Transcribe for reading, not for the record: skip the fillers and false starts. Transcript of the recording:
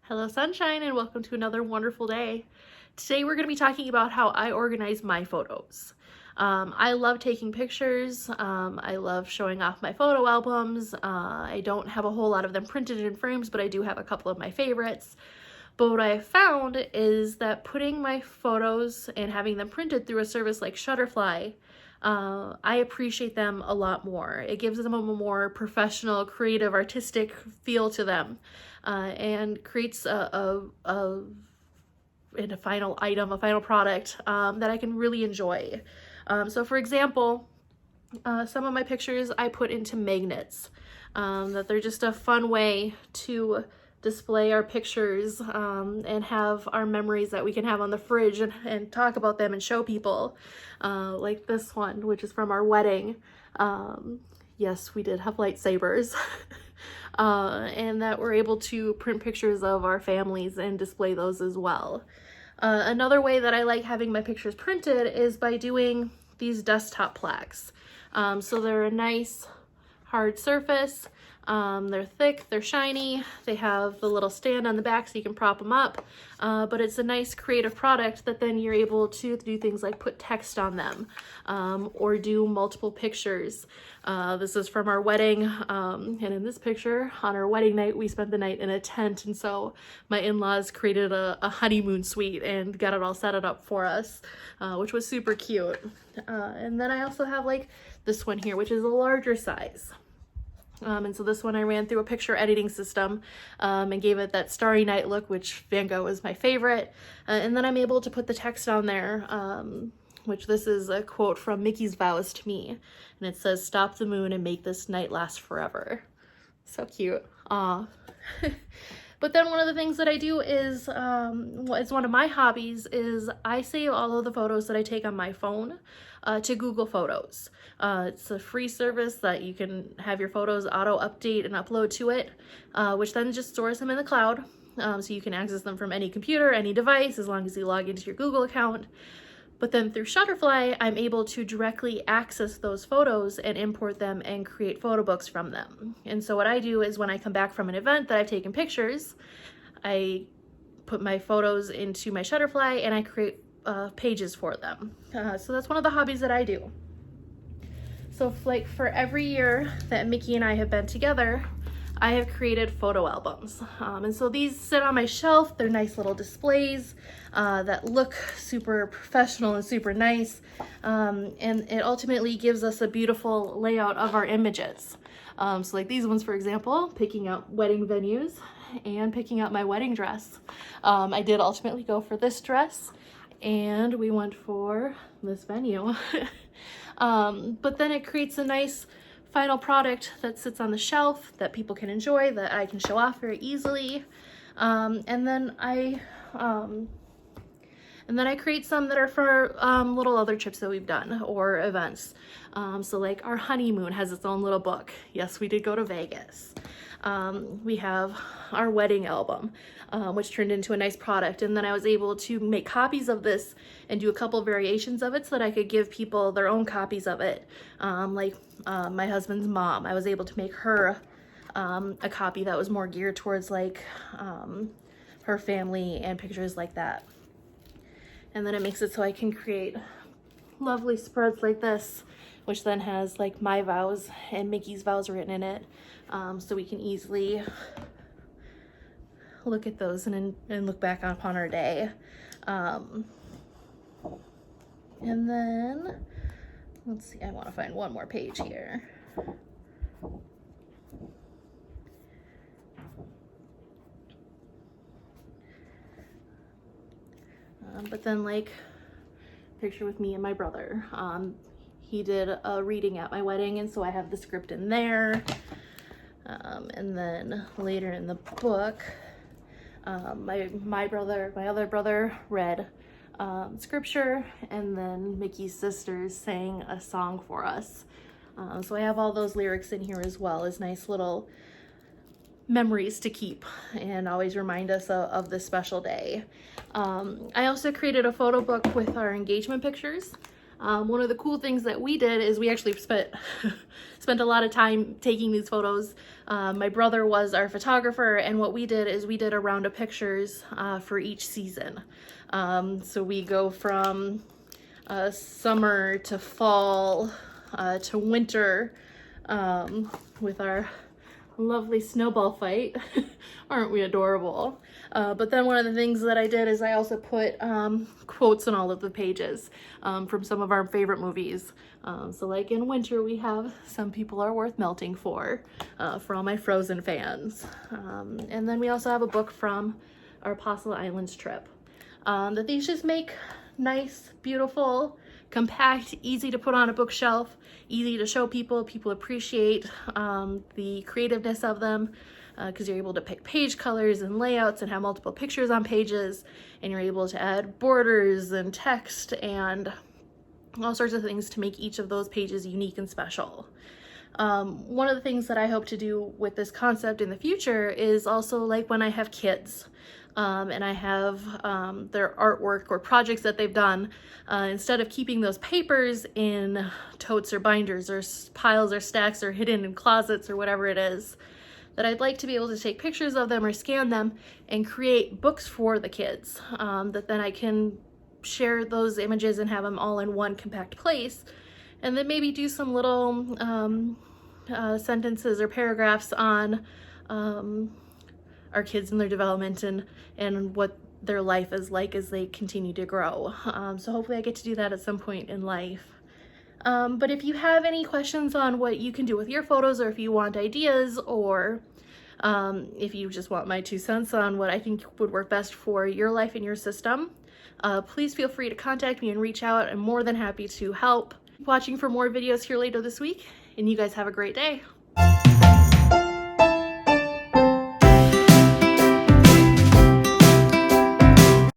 Hello sunshine, and welcome to another wonderful day. Today we're going to be talking about how I organize my photos. I love taking pictures. I love showing off my photo albums. I don't have a whole lot of them printed in frames, but I do have a couple of my favorites. But what I found is that putting my photos and having them printed through a service like Shutterfly, I appreciate them a lot more. It gives them a more professional, creative, artistic feel to them, and creates a final item, a final product that I can really enjoy. So for example, some of my pictures I put into magnets, that they're just a fun way to display our pictures and have our memories that we can have on the fridge and talk about them and show people, like this one, which is from our wedding. Yes, we did have lightsabers. And that we're able to print pictures of our families and display those as well. Another way that I like having my pictures printed is by doing these desktop plaques. So they're a nice hard surface. They're thick, they're shiny, they have the little stand on the back so you can prop them up, but it's a nice creative product that then you're able to do things like put text on them, or do multiple pictures. This is from our wedding, and in this picture, on our wedding night, we spent the night in a tent, and so my in-laws created a honeymoon suite and got it all set up for us, which was super cute. And then I also have like this one here, which is a larger size. And so this one I ran through a picture editing system, and gave it that Starry Night look, which Van Gogh is my favorite. And then I'm able to put the text on there, which this is a quote from Mickey's Vows to Me. And it says, "Stop the moon and make this night last forever." So cute. Aw. But then one of the things that I do is, it's one of my hobbies, is I save all of the photos that I take on my phone to Google Photos. It's a free service that you can have your photos auto update and upload to it, which then just stores them in the cloud. So you can access them from any computer, any device, as long as you log into your Google account. But then through Shutterfly, I'm able to directly access those photos and import them and create photo books from them. And so what I do is when I come back from an event that I've taken pictures, I put my photos into my Shutterfly and I create pages for them. So that's one of the hobbies that I do. So like for every year that Mickey and I have been together, I have created photo albums. And so these sit on my shelf. They're nice little displays that look super professional and super nice. And it ultimately gives us a beautiful layout of our images. So like these ones, for example, picking out wedding venues and picking out my wedding dress. I did ultimately go for this dress, and we went for this venue. But then it creates a nice final product that sits on the shelf that people can enjoy, that I can show off very easily. And then I create some that are for little other trips that we've done or events. So like our honeymoon has its own little book. Yes, we did go to Vegas. We have our wedding album, which turned into a nice product. And then I was able to make copies of this and do a couple variations of it so that I could give people their own copies of it. Like my husband's mom, I was able to make her a copy that was more geared towards like her family and pictures like that. And then it makes it so I can create lovely spreads like this, which then has like my vows and Mickey's vows written in it. So we can easily look at those and look back upon our day. And then, let's see, I want to find one more page here. But then like picture with me and my brother. He did a reading at my wedding, and so I have the script in there. And then later in the book, my other brother read scripture, and then Mickey's sisters sang a song for us. So I have all those lyrics in here as well as nice little memories to keep and always remind us of this special day. I also created a photo book with our engagement pictures. One of the cool things that we did is we actually spent a lot of time taking these photos. My brother was our photographer, and what we did is we did a round of pictures for each season. So we go from summer to fall to winter with our lovely snowball fight. Aren't we adorable? But then one of the things that I did is I also put quotes on all of the pages from some of our favorite movies. So like in winter we have Some People Are Worth Melting For all my Frozen fans. And then we also have a book from our Apostle Islands trip. That these just make nice, beautiful, compact, easy to put on a bookshelf, easy to show people. People appreciate the creativeness of them because you're able to pick page colors and layouts and have multiple pictures on pages, and you're able to add borders and text and all sorts of things to make each of those pages unique and special. One of the things that I hope to do with this concept in the future is also like when I have kids and I have their artwork or projects that they've done, instead of keeping those papers in totes or binders or piles or stacks or hidden in closets or whatever it is, that I'd like to be able to take pictures of them or scan them and create books for the kids, that then I can share those images and have them all in one compact place, and then maybe do some little sentences or paragraphs on our kids and their development and what their life is like as they continue to grow. So hopefully I get to do that at some point in life. But if you have any questions on what you can do with your photos, or if you want ideas, or if you just want my 2 cents on what I think would work best for your life and your system, please feel free to contact me and reach out. I'm more than happy to help. Keep watching for more videos here later this week, and you guys have a great day.